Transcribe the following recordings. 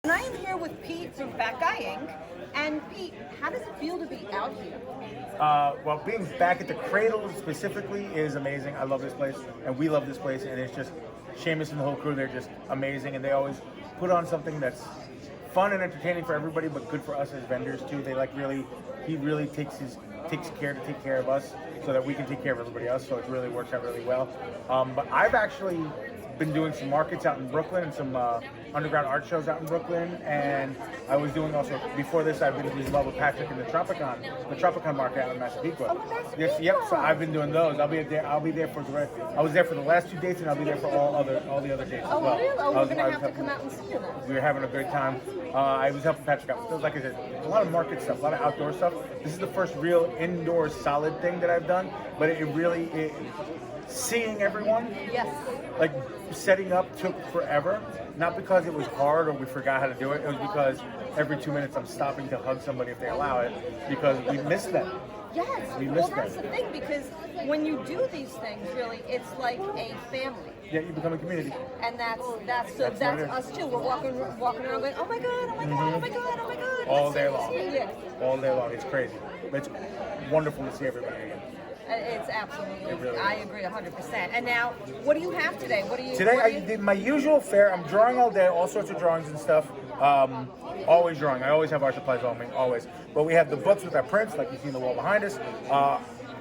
And I am here with Pete from Fat Guy Inc. And Pete, how does it feel to be out here? Well, being back at the Cradle specifically is amazing. I love this place, and we love this place, and it's just Seamus and the whole crew. They're just amazing, and they always put on something that's fun and entertaining for everybody, but good for us as vendors too. He really takes care to take care of us, so that we can take care of everybody else. So it really works out really well. But I've actually been doing some markets out in Brooklyn and some underground art shows out in Brooklyn, and I was doing also before this. I've been doing love with Patrick in the Tropicon market out in Massapequa. Oh, Massapequa. Yes, yep. So I've been doing those. I was there for the last 2 dates, and I'll be there for all the other dates as well. Oh, really? Oh, we're gonna have to come out and see you then. We were having a great time. I was helping Patrick out. Like I said, a lot of market stuff, a lot of outdoor stuff. This is the first real indoor solid thing that I've done, but seeing everyone, Yes. like setting up took forever. Not because it was hard or we forgot how to do it. It was because every 2 minutes I'm stopping to hug somebody if they allow it, because we miss them. Yes. Well, that's the thing, because when you do these things, really, it's like a family. Yeah, you become a community. And that's us too. We're walking around going, oh my god, oh my god, oh my god, oh my god. All day long. Yeah. All day long. It's crazy. It's wonderful to see everybody again. It's absolutely. It really I is. agree 100%. And now, what do you have today? Today I did my usual fare. I'm drawing all day, all sorts of drawings and stuff. Always drawing. I always have art supplies on me, always. But we have the books with our prints, like you see on the wall behind us.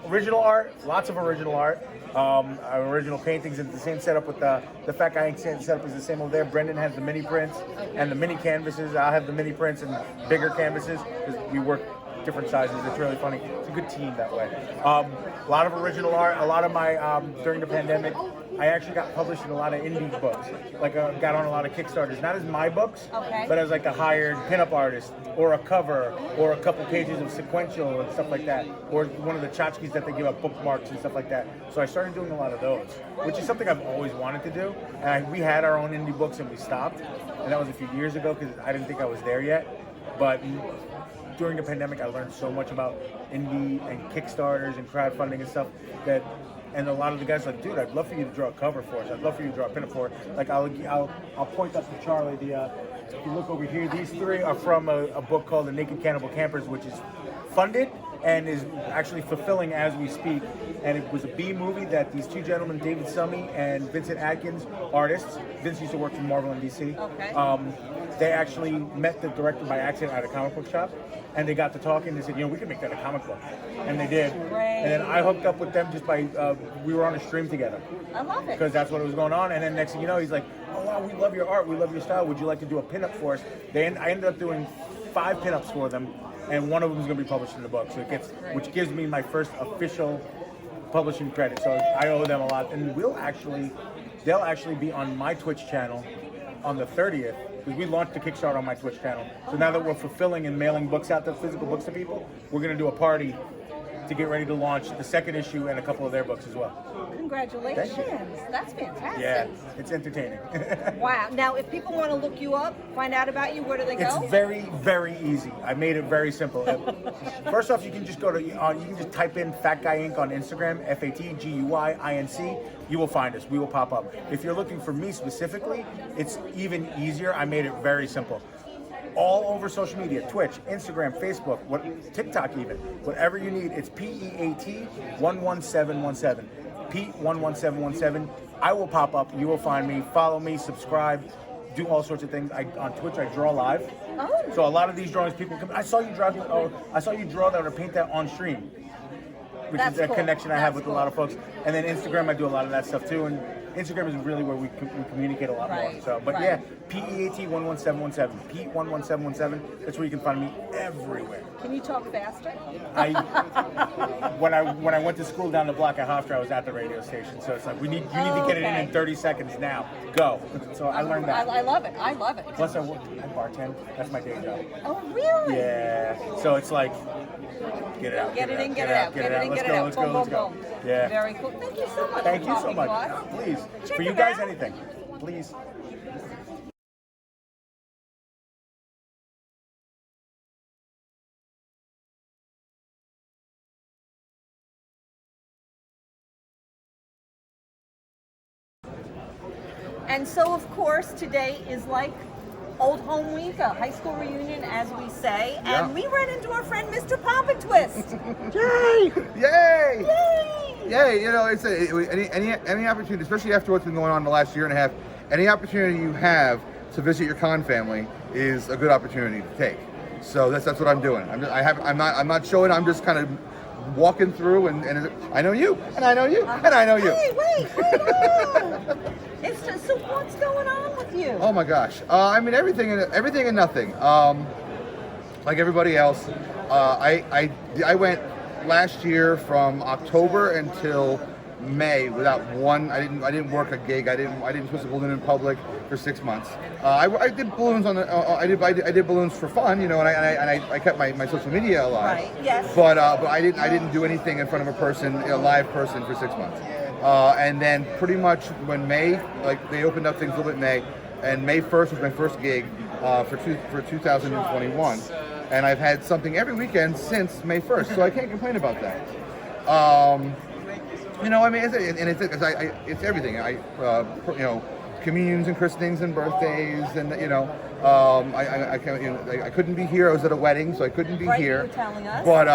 Original art, lots of original art. Our original paintings, and the same setup with the Fat Guy Inc. setup is the same over there. Brendan has the mini prints and the mini canvases. I'll have the mini prints and bigger canvases because we work different sizes. It's really funny. It's a good team that way. A lot of original art. A lot of my during the pandemic, I actually got published in a lot of indie books. Like got on a lot of Kickstarters, not as my books, but as like a hired pinup artist or a cover or a couple pages of sequential and stuff like that, or one of the tchotchkes that they give up bookmarks and stuff like that. So I started doing a lot of those, which is something I've always wanted to do. And we had our own indie books and we stopped, and that was a few years ago because I didn't think I was there yet. But during the pandemic, I learned so much about indie and Kickstarters and crowdfunding and stuff and a lot of the guys are like, dude, I'd love for you to draw a cover for us. I'd love for you to draw a pinup for it. Like I'll point up to Charlie. If you look over here, these three are from a book called The Naked Cannibal Campers, which is funded and is actually fulfilling as we speak. And it was a B movie that these two gentlemen, David Summey and Vincent Atkins, artists. Vince used to work for Marvel in DC. Okay. They actually met the director by accident at a comic book shop, and they got to talking. They said, we could make that a comic book, and they did. Great. And then I hooked up with them just by we were on a stream together. I love it. Because that's what was going on. And then next thing you know, he's like, oh wow, we love your art, we love your style. Would you like to do a pinup for us? I ended up doing 5 pinups for them, and one of them is going to be published in the book. So which gives me my first official publishing credit. So I owe them a lot, and they'll actually be on my Twitch channel on the 30th, because we launched the Kickstarter on my Twitch channel. So now that we're fulfilling and mailing books out, the physical books to people, we're going to do a party to get ready to launch the second issue and a couple of their books as well. Congratulations. That's fantastic. Yeah, it's entertaining. Wow. Now, if people want to look you up, find out about you, where do they go? It's very, very easy. I made it very simple. First off, you can just go to, you can just type in Fat Guy Inc. on Instagram, FATGUYINC. You will find us. We will pop up. If you're looking for me specifically, it's even easier. I made it very simple. All over social media, Twitch, Instagram, Facebook, TikTok even, whatever you need, it's PEAT11717. Pete11717. I will pop up. You will find me. Follow me. Subscribe. Do all sorts of things. On Twitch, I draw live. Oh. So a lot of these drawings, people come. I saw you draw that or paint that on stream, which is a connection I have with a lot of folks. And then Instagram, I do a lot of that stuff too. And Instagram is really where we communicate a lot more. So, but yeah, PEAT11717. Pete11717. That's where you can find me everywhere. Can you talk faster? When I went to school down the block at Hofstra, I was at the radio station. So it's like you need to get it in 30 seconds now. Go. So I learned that. I love it. I love it. Plus I bartend. That's my day job. Oh, really? Yeah. So it's like, get it out. Get it in, get it out. Get it in, get it out. Let's go. Yeah. Very cool. Thank you so much. Thank you so much. Please. For you guys, anything. Please. And so, of course, today is like Old Home Week, a high school reunion, as we say, Yeah. and we ran into our friend Mr. Pop and Twist. Yay! Yay! Yay! Yay! You know, it's any opportunity, especially after what's been going on the last year and a half. Any opportunity you have to visit your con family is a good opportunity to take. So that's what I'm doing. I'm not showing. I'm just kind of walking through, and I know you, and I know you, and I know you. Hey, wait, hold on. It's just, so what's going on with you? Oh my gosh! I mean, everything and nothing. Like everybody else, I went last year from October until May without one. I didn't work a gig. I didn't twist a balloon in public for 6 months. I did balloons on the. I did balloons for fun, you know, and I kept my social media alive. Right. Yes. But I didn't do anything in front of a person, a live person, for 6 months. And then pretty much when May, like they opened up things a little bit in May, and May 1st was my first gig for 2021, and I've had something every weekend since May 1st, so I can't complain about that. You know, I mean, it's everything. You know, communions and christenings and birthdays, and you know, I couldn't be here. I was at a wedding, so I couldn't be here. You were telling us. But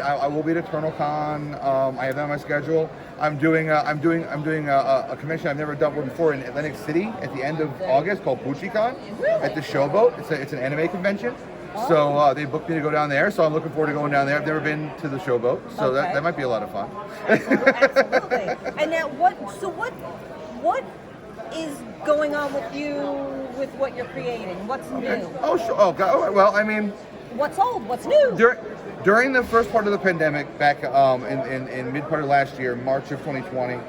I will be at Eternal Con. I have that on my schedule. I'm doing a convention I've never done before in Atlantic City at the end of August called BuchiCon at the Showboat. It's an anime convention. So they booked me to go down there, so I'm looking forward to going down there. I've never been to the Showboat, so Okay. that might be a lot of fun. Absolutely. And now, what is going on with you with what you're creating? What's new? Oh, sure. Oh, God. Well, I mean, What's old? What's new? during the first part of the pandemic, back in mid part of last year, March of 2020,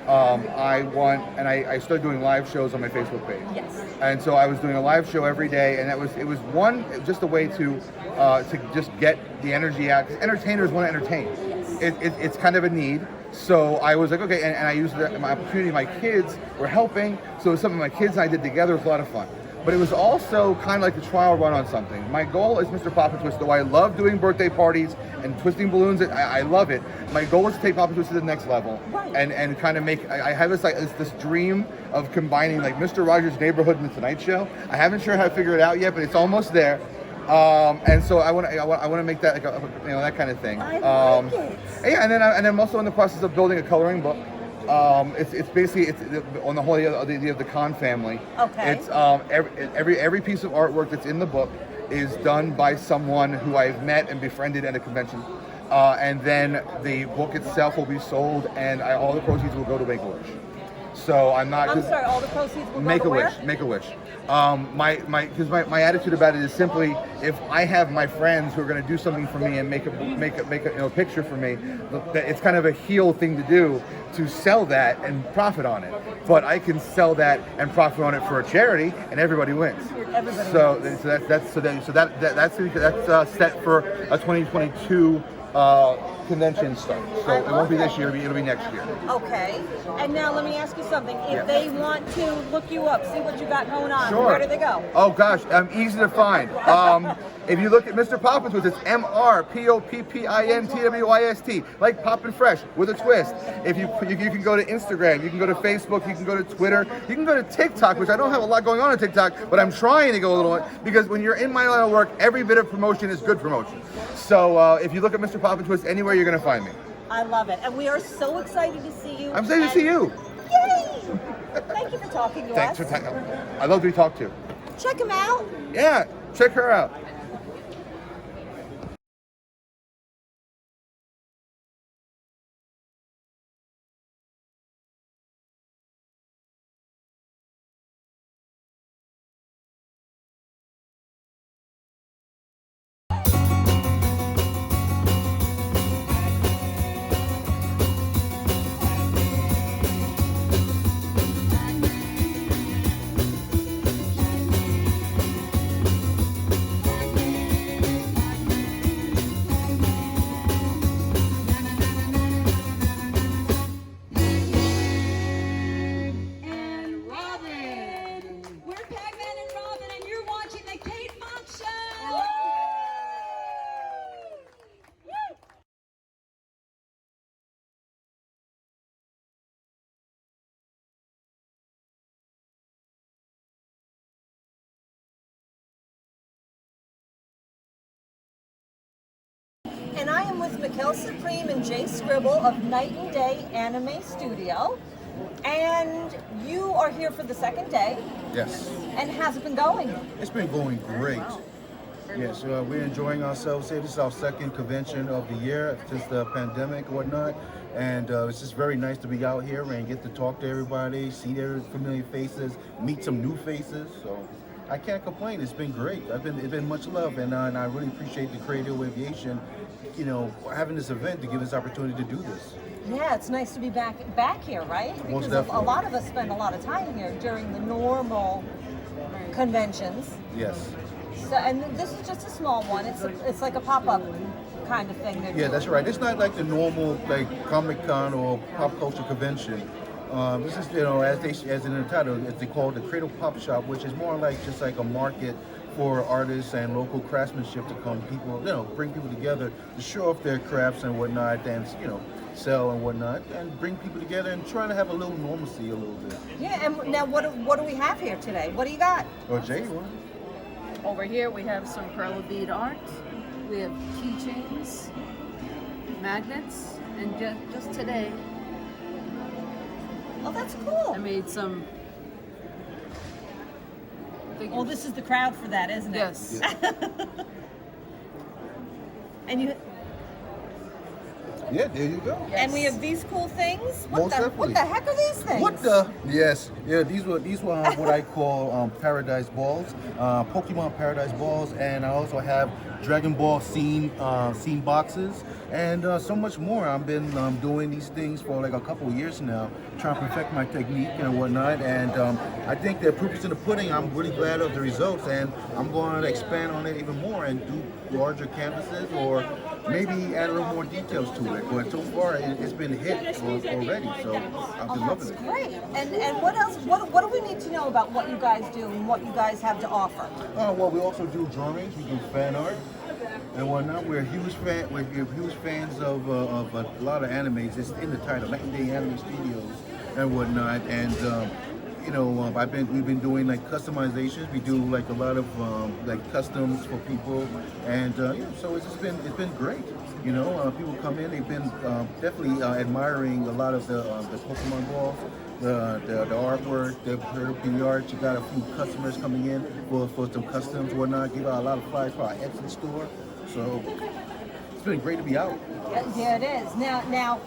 I started doing live shows on my Facebook page. Yes. And so I was doing a live show every day, and it was just a way to just get the energy out. 'Cause entertainers want to entertain. Yes. It's kind of a need. So I was like, okay, and I used my opportunity. My kids were helping, so it was something my kids and I did together. It was a lot of fun. But it was also kind of like the trial run on something. My goal is Mr. Pop and Twist, though I love doing birthday parties and twisting balloons. I love it. My goal is to take Pop and Twist to the next level, Right. and kind of make. I have this dream of combining like Mr. Rogers' Neighborhood and the Tonight Show. I haven't sure how to figure it out yet, but it's almost there. And so I want to make that like that kind of thing. I like it. Yeah, and then I'm also in the process of building a coloring book. It's basically on the whole idea of the con family. Okay. It's every piece of artwork that's in the book is done by someone who I've met and befriended at a convention, and then the book itself will be sold, and all the proceeds will go to Make-A-Wish. So I'm not. I'm sorry, all the proceeds will Make go a to wish. where? Make a wish. My attitude about it is simply, if I have my friends who are going to do something for me and make a picture for me, it's kind of a heel thing to do to sell that and profit on it. But I can sell that and profit on it for a charity, and everybody wins. Everybody So wins. that's set for a 2022 convention start. So I it won't be love this that. year. It'll be next year. Okay. And now let me ask you something. If Yeah. they want to look you up, see what you got going on, Sure. where do they go? Oh gosh, easy to find. If you look at Mr. Poppin' Twist, it's MrPoppintwist, like Poppin' Fresh with a twist. If you can go to Instagram, you can go to Facebook, you can go to Twitter, you can go to TikTok, which I don't have a lot going on TikTok, but I'm trying to go a little, because when you're in my line of work, every bit of promotion is good promotion. So if you look at Mr. Poppin' Twist anywhere, you're gonna find me. I love it. And we are so excited to see you. I'm excited to see you. Yay! Thank you for talking to Thanks us. for I love to be talked to. Check him out. Yeah, check her out. and I am with Mikkel Supreme and Jay Scribble of Night and Day Anime Studio. And you are here for the second day. Yes, And how's it been going? it's been going great. Yes, we're enjoying ourselves here. This is our second convention of the year since the pandemic and whatnot. And it's just very nice to be out here and get to talk to everybody, see their familiar faces, meet some new faces. So I can't complain. It's been great. It's been much love, and I really appreciate the Cradle of Aviation, having this event to give us opportunity to do this. Yeah, it's nice to be back here, right? Most Because a definitely. lot of us spend a lot of time here during the normal conventions. Yes. So, and this is just a small one. It's like a pop-up kind of thing. Yeah, that's right. It's not like the normal Comic-Con or pop culture convention. This is, as in the title, they call it the Cradle Pop Shop, which is more like just like a market for artists and local craftsmanship to come, bring people together to show off their crafts and whatnot, and sell and whatnot, and bring people together and trying to have a little normalcy a little bit. Yeah, and now what do we have here today? What do you got? Or Jay, you want? Over here we have some pearl bead art. We have keychains, magnets, and just today Oh, that's cool. I made some figures. Well, this is the crowd for that, isn't it? Yes. And you Yeah, there you go. and we have these cool things. Most What definitely. the heck are these things? What the? Yes, yeah. These were what I call Paradise Balls, Pokemon Paradise Balls, and I also have Dragon Ball scene boxes, and so much more. I've been doing these things for like a couple of years now, trying to perfect my technique and whatnot. And I think the proof is in the pudding. I'm really glad of the results, and I'm going to expand on it even more and do larger canvases or maybe add a little more details to it. But so far, it's been a hit already. So I've been loving That's it. great. And what else? What do we need to know about what you guys do and what you guys have to offer? Well, we also do drawings. We do fan art and whatnot. We're huge fans of a lot of animes. It's in the title, Night and Day Anime Studios and whatnot. And we've been doing like customizations. We do like a lot of like customs for people, and so it's been great. People come in. They've been definitely admiring a lot of the Pokemon balls. The artwork, the pretty art. You got a few customers coming in for some customs, whatnot. Give out a lot of flyers for our Etsy store. So it's been great to be out. Yeah, it is. Now,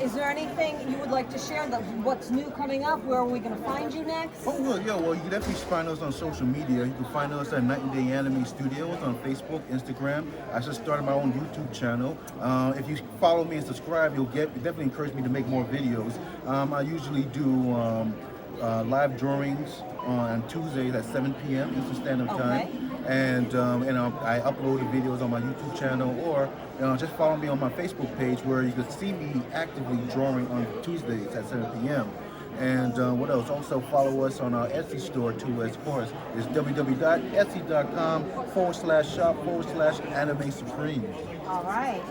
is there anything you would like to share? What's new coming up? Where are we going to find you next? Oh, well, yeah, well, you can definitely find us on social media. You can find us at Night and Day Anime Studios on Facebook, Instagram. I just started my own YouTube channel. If you follow me and subscribe, it definitely encourage me to make more videos. I usually do live drawings on Tuesdays at 7 p.m. Eastern Standard Time. Okay. And I upload the videos on my YouTube channel, or just follow me on my Facebook page where you can see me actively drawing on Tuesdays at 7 p.m. And what else? Also follow us on our Etsy store too, of course. It's www.etsy.com/shop/Anime Supreme. All right.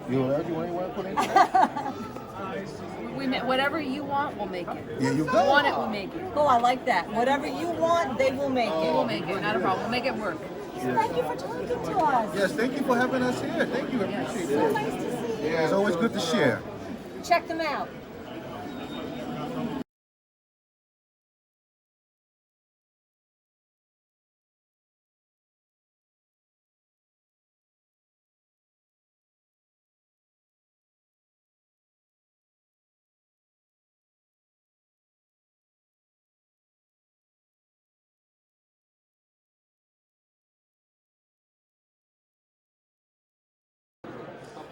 You want to put in? Whatever you want, we'll make it. Yeah, you If go. you want it, we'll make it. Oh, I like that. Whatever you want, they will make We'll it. make it. Not a problem. We'll make it work. Thank you for talking to us. Yes, thank you for having us here. Thank you, I appreciate So it. nice to see you. It's always good to share. Check them out.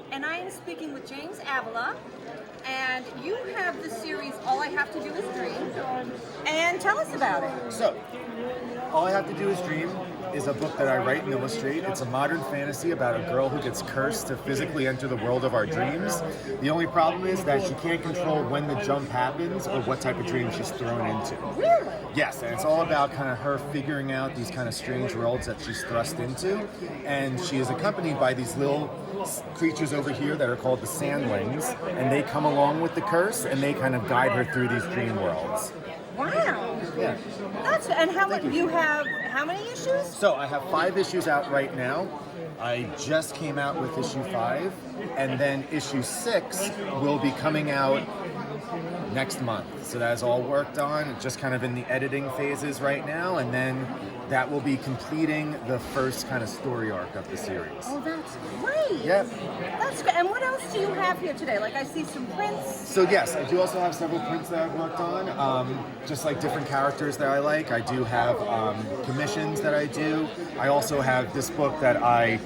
And I am speaking with James Avila, and you have the series All I Have to Do Is Dream. And tell us about it. So, All I Have to Do Is Dream is a book that I write and illustrate. It's a modern fantasy about a girl who gets cursed to physically enter the world of our dreams. The only problem is that she can't control when the jump happens or what type of dream she's thrown into. Really? Yes, and it's all about kind of her figuring out these kind of strange worlds that she's thrust into. And she is accompanied by these little creatures over here that are called the Sandlings, and they come along with the curse and they kind of guide her through these dream worlds. Wow. Yeah. How how many issues? So I have 5 issues out right now. I just came out with issue 5, and then issue 6 will be coming out next month. So that's all worked on, just kind of in the editing phases right now, and then that will be completing the first kind of story arc of the series. Oh, that's great. Yep. That's great. And what else do you have here today? Like I see some prints. So yes, I do also have several prints that I've worked on, just like different characters that I like. I do have commissions that I do. I also have this book that I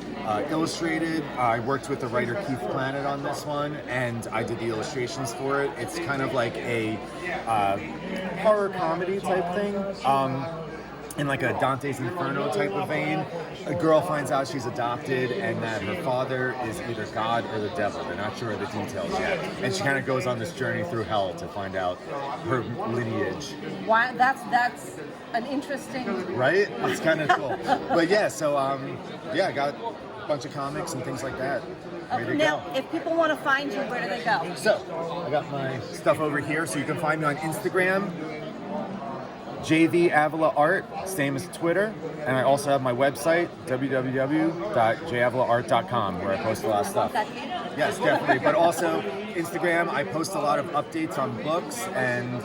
illustrated. I worked with the writer Keith Planet on this one, and I did the illustrations for it. It's kind of like a horror comedy type thing. In like a Dante's Inferno type of vein. A girl finds out she's adopted and that her father is either God or the devil. They're not sure of the details yet. And she kind of goes on this journey through hell to find out her lineage. Why? That's an interesting. Right? It's kind of cool. But yeah, so yeah, I got a bunch of comics and things like that. Ready to Now, go. if people want to find you, where do they go? So, I got my stuff over here, so you can find me on Instagram, JVAvila Art, same as Twitter, and I also have my website, www.javilaart.com, where I post a lot of stuff. Yes, definitely. But also, Instagram, I post a lot of updates on books and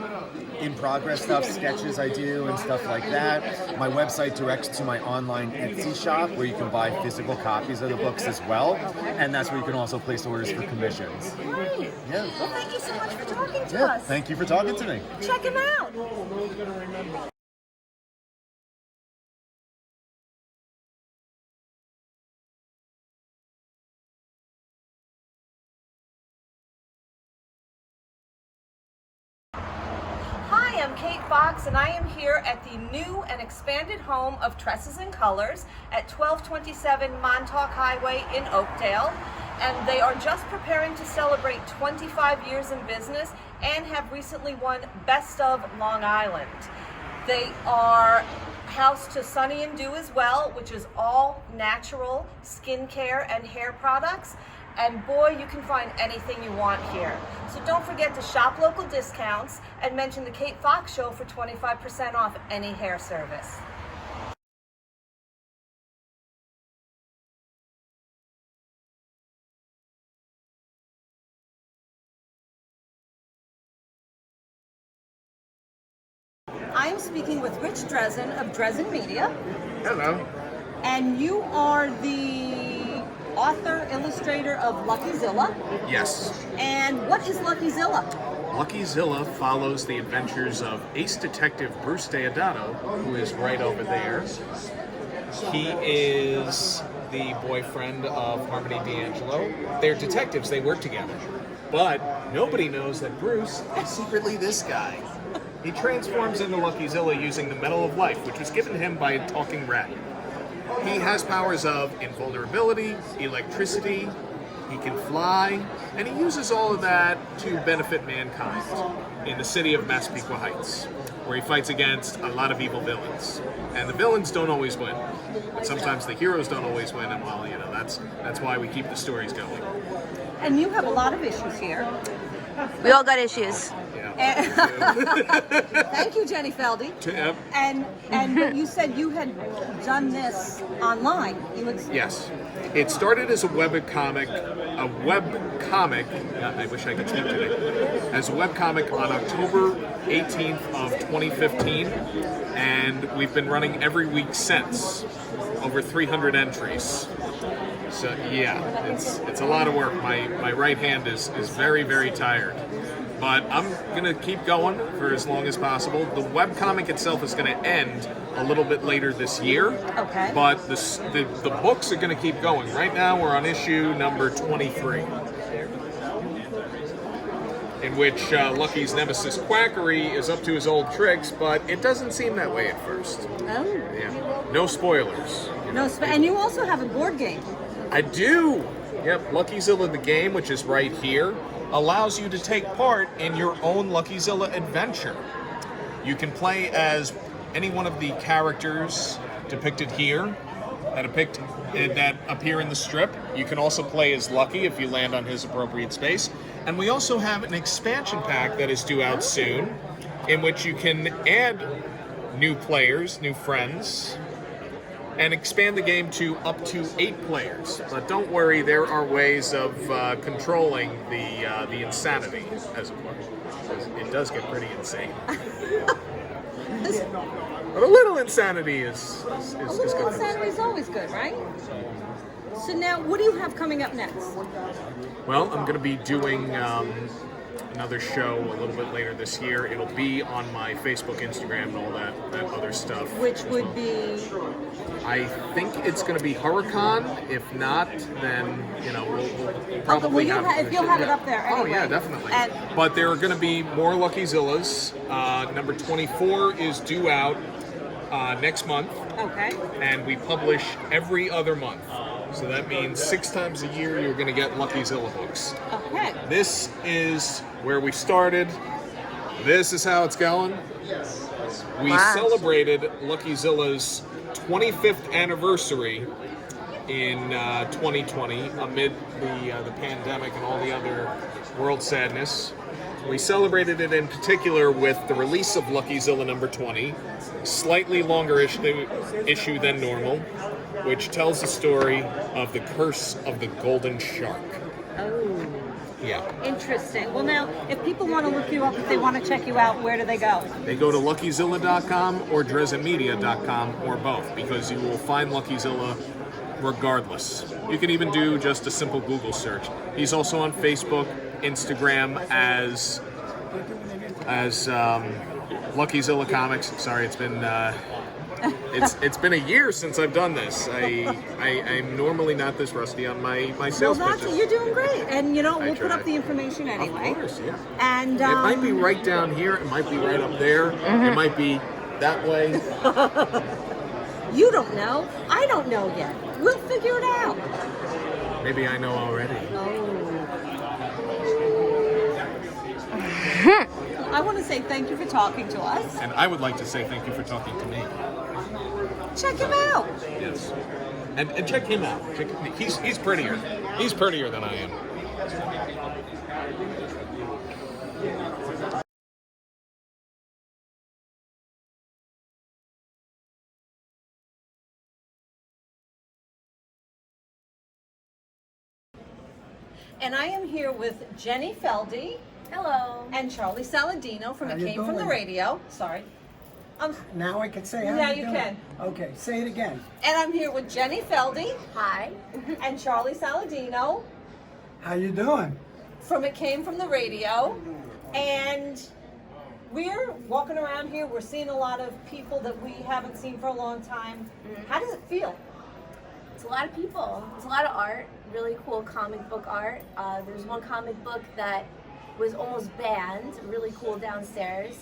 in-progress stuff, sketches I do, and stuff like that. My website directs to my online Etsy shop, where you can buy physical copies of the books as well, and that's where you can also place orders for commissions. Great. Yeah. Well, thank you so much for talking to Yeah, us. thank you for talking to me. Check him out. Hi, I'm Kate Fox, and I am here at the new and expanded home of Tresses and Colors at 1227 Montauk Highway in Oakdale. And they are just preparing to celebrate 25 years in business and have recently won Best of Long Island. They are house to Sunny and Dew as well, which is all natural skincare and hair products. And boy, you can find anything you want here. So don't forget to shop local discounts and mention the Kate Fox Show for 25% off any hair service. I am speaking with Rich Dresden of Dresden Media. Hello. And you are the author, illustrator of Lucky Zilla. Yes. And what is Lucky Zilla? Lucky Zilla follows the adventures of ace detective Bruce Deodato, who is right over there. He is the boyfriend of Harmony D'Angelo. They're detectives, they work together. But nobody knows that Bruce is secretly this guy. He transforms into Lucky Zilla using the Medal of Life, which was given him by a talking rat. He has powers of invulnerability, electricity, he can fly, and he uses all of that to benefit mankind in the city of Massapequa Heights, where he fights against a lot of evil villains. And the villains don't always win, but sometimes the heroes don't always win, and well, you know, that's why we keep the stories going. And you have a lot of issues here. We all got issues. Thank you, Jenny Feldy. Yep. And you said you had done this online. Yes. It started as a webcomic. I wish I could speak today. As a webcomic on October 18th of 2015, and we've been running every week since. Over 300 entries. So yeah, it's a lot of work. My right hand is very, very tired. But I'm gonna keep going for as long as possible. The webcomic itself is gonna end a little bit later this year. Okay. But the books are gonna keep going. Right now we're on issue number 23. In which Lucky's nemesis Quackery is up to his old tricks, but it doesn't seem that way at first. Oh. Yeah. No spoilers. And you also have a board game. I do! Yep, Lucky Zilla the game, which is right here, allows you to take part in your own Lucky Zilla adventure. You can play as any one of the characters depicted here that appear in the strip. You can also play as Lucky if you land on his appropriate space. And we also have an expansion pack that is due out soon, in which you can add new players, new friends, and expand the game to up to 8 players. But don't worry, there are ways of controlling the insanity, as it were. It does get pretty insane. But a little insanity is A good. little insanity is always good, right? So now, what do you have coming up next? Well, I'm going to be doing another show a little bit later this year. It'll be on my Facebook, Instagram, and all that other stuff. Which would be? I think it's going to be Hurricane. If not, then we'll probably if you'll have it up there anyway. Oh yeah, definitely. And but there are going to be more Lucky Zillas. Number 24 is due out next month. okay. And we publish every other month. So that means 6 times a year you're going to get Lucky Zilla books. Okay. This is where we started. This is how it's going. We Wow. celebrated Lucky Zilla's 25th anniversary in 2020 amid the pandemic and all the other world sadness. We celebrated it in particular with the release of Lucky Zilla number 20, slightly longer issue than normal, which tells the story of the curse of the golden shark. Oh, Yeah. interesting. Well, now, if people want to look you up, if they want to check you out, where do they go? They go to luckyzilla.com or drezenmedia.com or both, because you will find Lucky Zilla regardless. You can even do just a simple Google search. He's also on Facebook, Instagram as Lucky Zilla Comics. Sorry, it's been it's been a year since I've done this. I'm normally not this rusty on my sales pitches. You're doing great. And we'll put try. up the information anyway. Of course, yeah. And It might be right down here. It might be right up there. It might be that way. you don't know. I don't know yet. We'll figure it out. Maybe I know already. I want to say thank you for talking to us. And I would like to say thank you for talking to me. Check him out. Yes. And check him out. He's prettier. He's prettier than I am. And I am here with Jenny Feldy. Hello. And Charlie Saladino from It Came From the Radio. Sorry. Now I can say how Now you you doing. can. Okay, say it again. And I'm here with Jenny Feldy Hi. and Charlie Saladino How you doing? from It Came From the Radio. And we're walking around here. We're seeing a lot of people that we haven't seen for a long time. How does it feel? It's a lot of people. It's a lot of art. Really cool comic book art. There's one comic book that was almost banned. Really cool downstairs.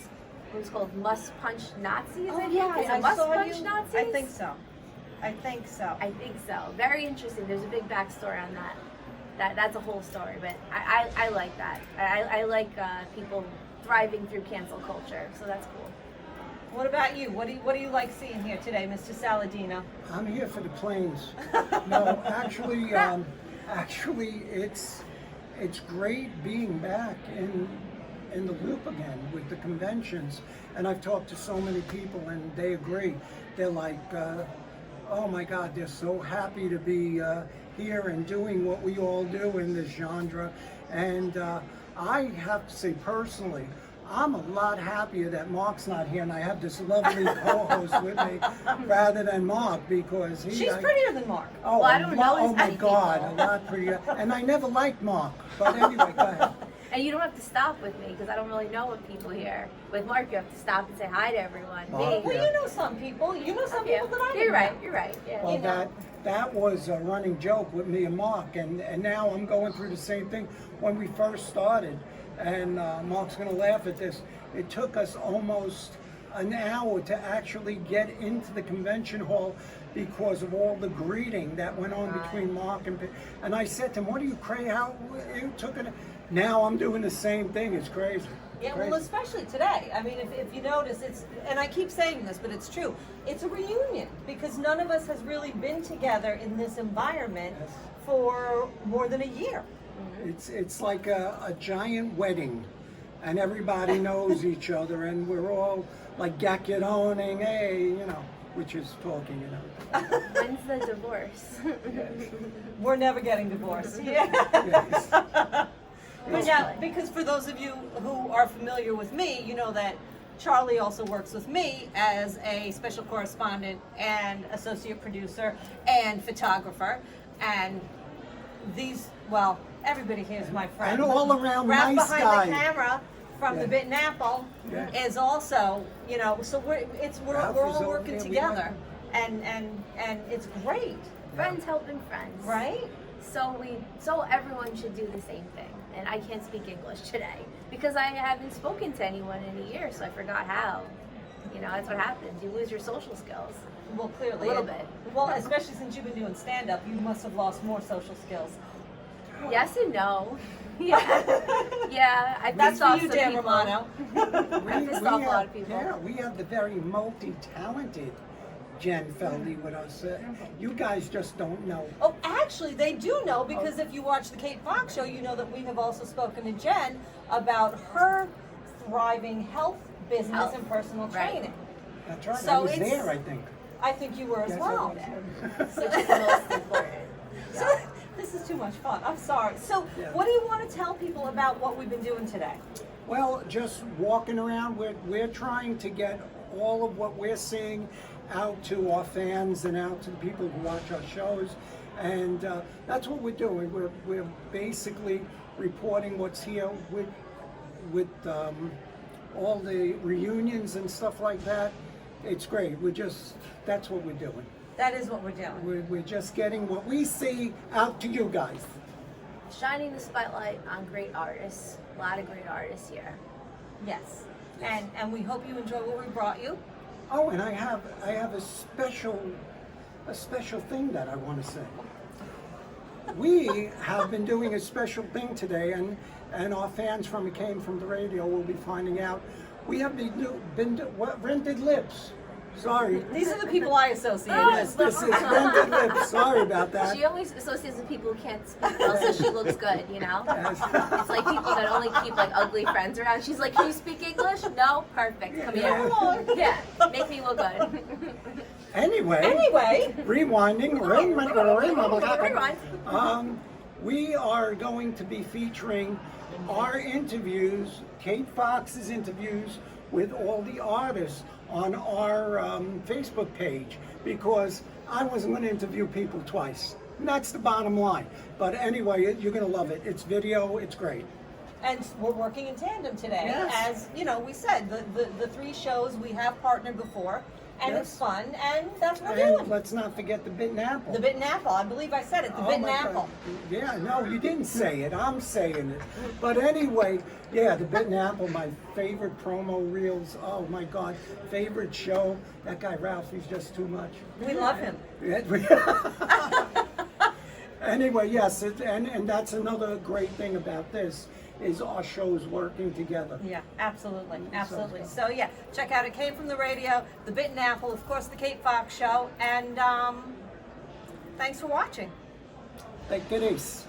It was called Must Punch Nazis. I think. Is it Must Punch Nazis? I think so. I think so. I think so. Very interesting. There's a big backstory on that. That's a whole story, but I like that. I like people thriving through cancel culture, so that's cool. What about you? What do you like seeing here today, Mr. Saladino? I'm here for the planes. No, actually, it's great being back in the loop again with the conventions. And I've talked to so many people, and they agree. They're like, oh my God, they're so happy to be here and doing what we all do in this genre. And I have to say personally, I'm a lot happier that Mark's not here and I have this lovely co-host with me rather than Mark, because She's prettier than Mark. Oh, Well, I don't know oh as my many God, people. a lot prettier. And I never liked Mark, but anyway, go ahead. And you don't have to stop with me because I don't really know what people here. With Mark, you have to stop and say hi to everyone. Mark, Me. Well, you know some people. You know some people that I You're don't right. know. You're right. Yeah. Well, that was a running joke with me and Mark, and now I'm going through the same thing when we first started. And Mark's going to laugh at this. It took us almost an hour to actually get into the convention hall because of all the greeting that went on between Mark and I said to him, "What are you crazy? How you took it?" Now I'm doing the same thing. It's crazy. Yeah, Crazy. well, especially today. I mean, if you notice, and I keep saying this, but it's true. It's a reunion because none of us has really been together in this environment for more than a year. It's like a giant wedding, and everybody knows each other, and we're all like gackedoning, hey, which is talking, you know. When's the divorce? We're never getting divorced. Yeah. Yes. But now, because for those of you who are familiar with me, you know that Charlie also works with me as a special correspondent and associate producer and photographer. And these, well, everybody here is my friend. And all around Ralph nice behind guy. the camera from Yeah. TheBittenApple Yeah. is also, you know, so we're Ralph we're is all over working there, we together, and it's great, Friends helping friends. right? So everyone should do the same thing. And I can't speak English today because I haven't spoken to anyone in a year, so I forgot how. You know, that's what happens. You lose your social skills. Well, clearly. A little bit. Well, especially since you've been doing stand-up, you must have lost more social skills. Yes and no. Yeah. Yeah. I That's pissed for off you, some Dan people. Romano. I pissed off a lot of people. Yeah, we have the very multi-talented Jen Feldy with us. You guys just don't know. Oh, actually, they do know because if you watch the Kate Fox show, you know that we have also spoken to Jen about her thriving health business Health. and personal Right. training. That's right. So I was it's- there, I think. I think you were as Yes, well. I was. Which is the most important. So, this is too much fun. I'm sorry. So, Yeah. what do you want to tell people about what we've been doing today? Well, just walking around, we're trying to get all of what we're seeing out to our fans and out to the people who watch our shows, and that's what we're doing. We're basically reporting what's here with all the reunions and stuff like that. It's great. That's what we're doing. That is what we're doing. We're just getting what we see out to you guys. Shining the spotlight on great artists. A lot of great artists here. Yes. And we hope you enjoy what we brought you. Oh, and I have a special thing that I want to say. We have been doing a special thing today, and our fans came from the radio will be finding out. We have rented lips. Sorry. These are the people I associate Yes, with. this is rented lips. Sorry about that. She always associates with people who can't speak well, so she looks good, you know? Yes. It's like people that only keep like ugly friends around. She's like, can you speak English? No? Perfect. Come here. Yeah, make me look good. Anyway, rewinding. Rewind. We are going to be featuring our interviews, Kate Fox's interviews with all the artists on our Facebook page, because I wasn't going to interview people twice. And that's the bottom line. But anyway, you're going to love it. It's video. It's great. And we're working in tandem today. Yes. As you know, we said the three shows we have partnered before, and Yes. it's fun, and that's what we're And doing. let's not forget the BittenApple. TheBittenApple. I believe I said it. Oh my TheBittenApple. God. Yeah, no, you didn't say it. I'm saying it. But anyway, yeah, the BittenApple, my favorite promo reels. Oh my God, favorite show. That guy Ralph, he's just too much. We love him. Anyway, yes, and that's another great thing about this is our shows working together. Yeah, absolutely, absolutely. So yeah, check out It Came From the Radio, The BittenApple, of course, the Kate Fox Show, and thanks for watching. Take it easy.